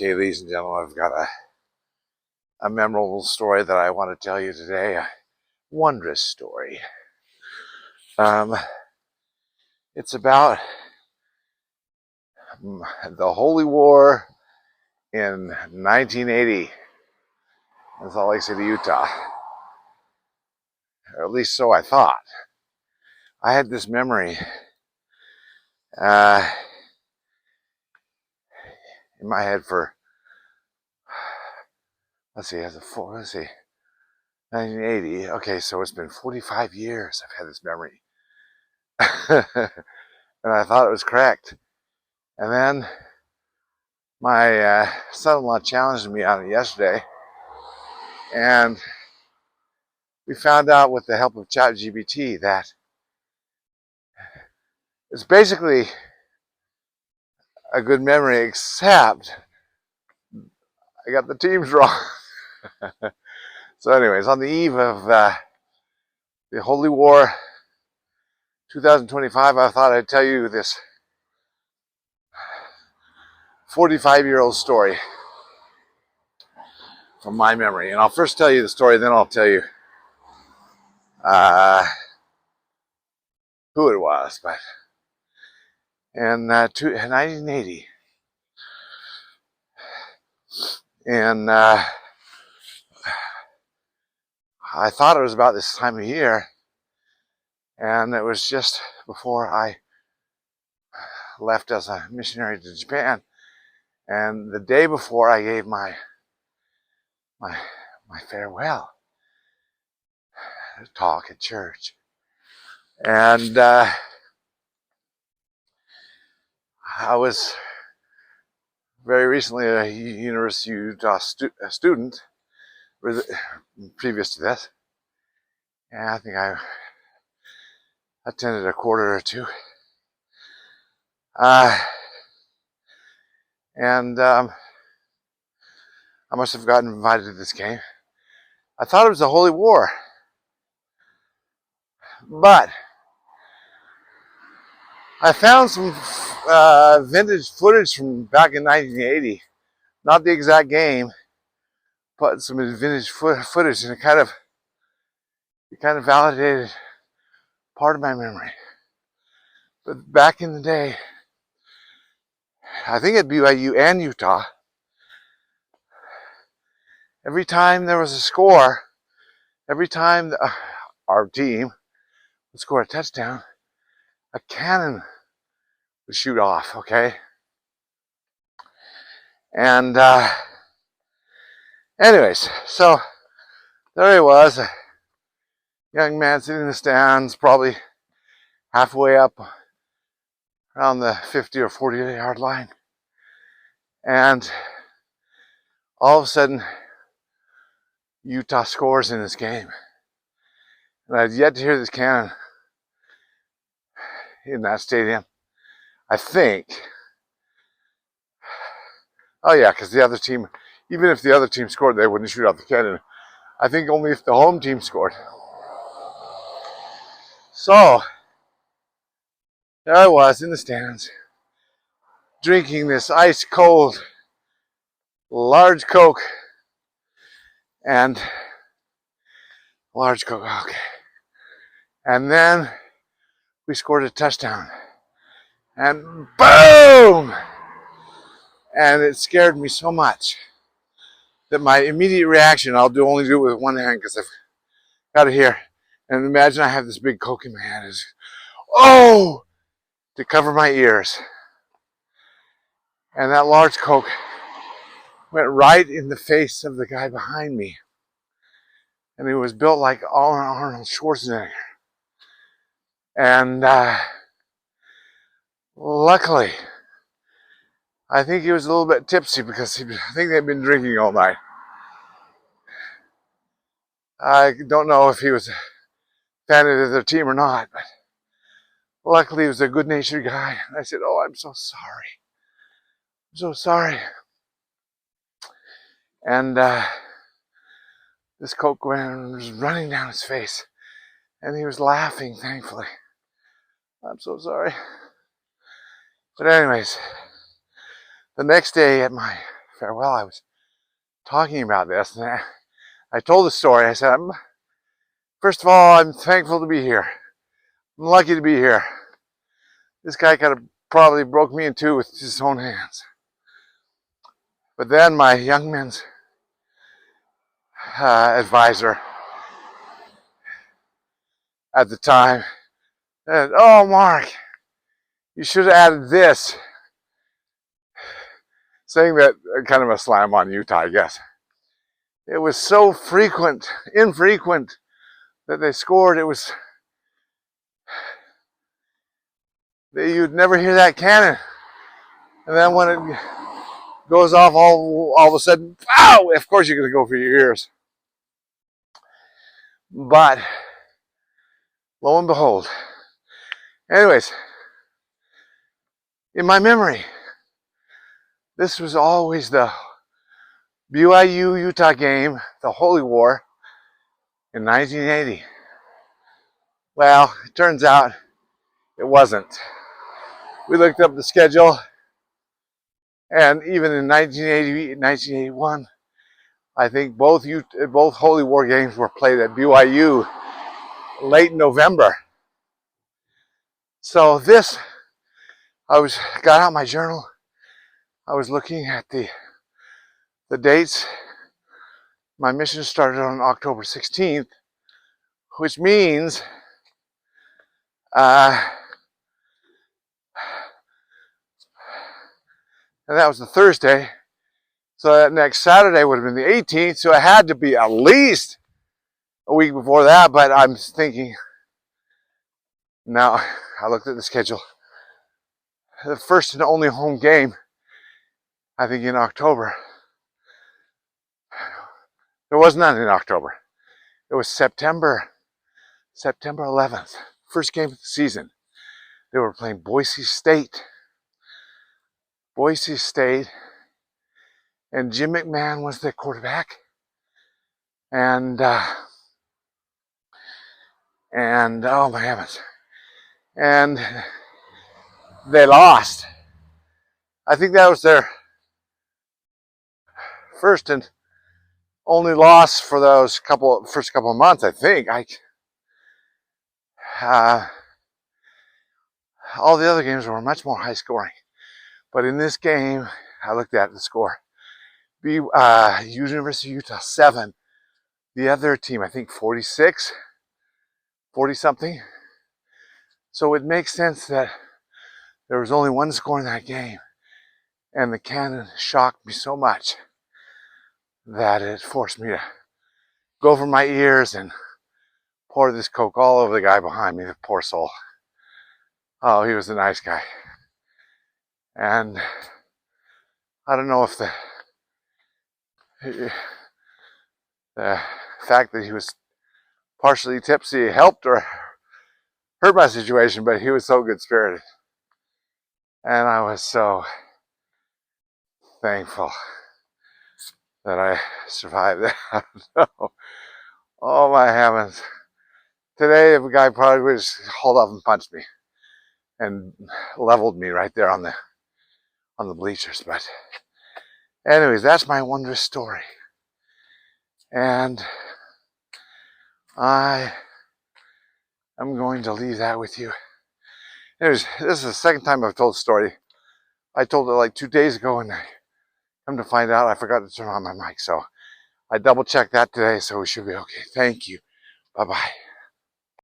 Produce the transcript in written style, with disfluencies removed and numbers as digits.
Okay, ladies and gentlemen, I've got a memorable story that I want to tell you today. A wondrous story. Um, it's about the Holy War in 1980 in Salt Lake City, Utah. Or at least so I thought. I had this memory in my head for, let's see, 1980. Okay, so it's been 45 years I've had this memory. And I thought it was correct. And then my son-in-law challenged me on it yesterday, and we found out with the help of ChatGPT that it's basically a good memory, except I got the teams wrong. So anyways, on the eve of the Holy War 2025, I thought I'd tell you this 45-year-old story from my memory. And I'll first tell you the story, then I'll tell you who it was. But in 1980, and I thought it was about this time of year, and it was just before I left as a missionary to Japan, and the day before I gave my farewell talk at church. And I was very recently a University of Utah student, previous to this, and I think I attended a quarter or two. And I must have gotten invited to this game. I thought it was the Holy War, but I found some vintage footage from back in 1980, not the exact game, but some vintage footage, and it kind of validated part of my memory. But back in the day, I think at BYU and Utah, every time there was a score, every time our team would score a touchdown, a cannon would shoot off, okay? And anyways, so there he was, a young man sitting in the stands, probably halfway up around the 50 or 40-yard line. And all of a sudden, Utah scores in this game. And I'd yet to hear this cannon in that stadium. I think. Oh yeah, because the other team, even if the other team scored, they wouldn't shoot out the cannon. I think only if the home team scored. So, there I was in the stands, drinking this ice cold, large Coke, and large Coke, okay. And then we scored a touchdown, and boom! And it scared me so much that my immediate reaction, I'll only do it with one hand because I've got it here. And imagine I have this big Coke in my hand, is oh, to cover my ears. And that large Coke went right in the face of the guy behind me. And he was built like Arnold Schwarzenegger. And luckily, I think he was a little bit tipsy because I think they'd been drinking all night. I don't know if he was a fan of their team or not, but luckily he was a good-natured guy. And I said, oh, I'm so sorry. I'm so sorry. And this Coke was running down his face. And he was laughing, thankfully. I'm so sorry. But anyways, the next day at my farewell, I was talking about this, and I told the story. I said, first of all, I'm thankful to be here. I'm lucky to be here. This guy could have probably broke me in two with his own hands. But then my young men's advisor at the time said, "Oh, Mark, you should have added this." Saying that kind of a slam on Utah, I guess. It was so infrequent that they scored. It was, you'd never hear that cannon. And then when it goes off all of a sudden, pow! Of course you're going to go for your ears. But lo and behold. Anyways, in my memory, this was always the BYU-Utah game, the Holy War, in 1980. Well, it turns out it wasn't. We looked up the schedule, and even in 1980, 1981, I think both Holy War games were played at BYU late November. So this, got out my journal. I was looking at the dates. My mission started on October 16th, which means and that was the Thursday. So that next Saturday would have been the 18th. So it had to be at least a week before that. But I'm thinking, now I looked at the schedule. The first and only home game, I think, in October. There was none in October. It was September 11th. First game of the season. They were playing Boise State. And Jim McMahon was the quarterback. And oh my heavens. And they lost. I think that was their first and only loss for those first couple of months, I think. All the other games were much more high scoring. But in this game, I looked at the score. University of Utah 7. The other team, I think 46, 40 something. So it makes sense that there was only one score in that game. And the cannon shocked me so much that it forced me to go over my ears and pour this Coke all over the guy behind me, the poor soul. Oh, he was a nice guy. And I don't know if the fact that he was partially tipsy helped or hurt my situation, but he was so good-spirited. And I was so thankful that I survived that. Oh my heavens. Today, a guy probably would just hauled off and punched me and leveled me right there on the bleachers. But anyways, that's my wondrous story. And I am going to leave that with you. Anyways, this is the second time I've told the story. I told it like 2 days ago, and I come to find out I forgot to turn on my mic. So I double checked that today, so we should be okay. Thank you. Bye-bye.